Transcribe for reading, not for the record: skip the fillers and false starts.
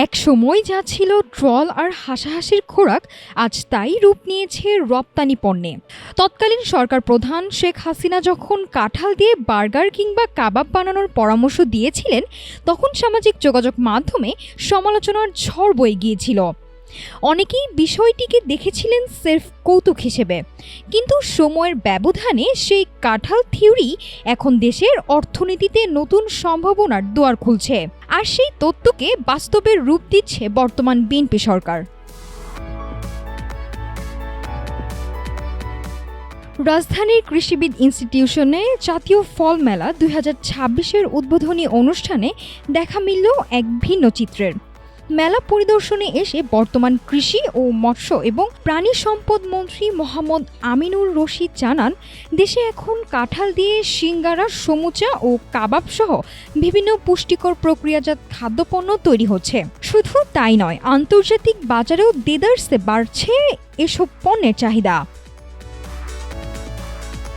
এক সময় যা ছিল ট্রল আর হাসাহাসির খোরাক, আজ তাই রূপ নিয়েছে রপ্তানি পণ্যে। তৎকালীন সরকার প্রধান শেখ হাসিনা যখন কাঁঠাল দিয়ে বার্গার কিংবা কাবাব বানানোর পরামর্শ দিয়েছিলেন, তখন সামাজিক যোগাযোগ মাধ্যমে সমালোচনার ঝড় বয়ে গিয়েছিল। অনেকেই বিষয়টিকে দেখেছিলেন সেলফ কৌতুক হিসেবে, কিন্তু সময়ের ব্যবধানে সেই কাঁঠাল থিওরি এখন দেশের অর্থনীতিতে নতুন সম্ভাবনার দুয়ার খুলছে। আর সেই তত্ত্বকে বাস্তবের রূপ দিচ্ছে বর্তমান বিএনপি সরকার। রাজধানীর কৃষিবিদ ইনস্টিটিউশনে জাতীয় ফল মেলা ২০২৬-এর উদ্বোধনী অনুষ্ঠানে দেখা মিলল এক ভিন্ন চিত্রের। মেলা পরিদর্শনে এসে বর্তমান কৃষি ও মৎস্য এবং প্রাণী সম্পদ মন্ত্রী মোহাম্মদ আমিনুর রশিদ জানান, দেশে এখন কাঁঠাল দিয়ে সিঙ্গারা, সমুচা ও কাবাব সহ বিভিন্ন পুষ্টিকর প্রক্রিয়াজাত খাদ্যপণ্য তৈরি হচ্ছে। শুধু তাই নয়, আন্তর্জাতিক বাজারেও দেদারসে বাড়ছে এসব পণ্যের চাহিদা।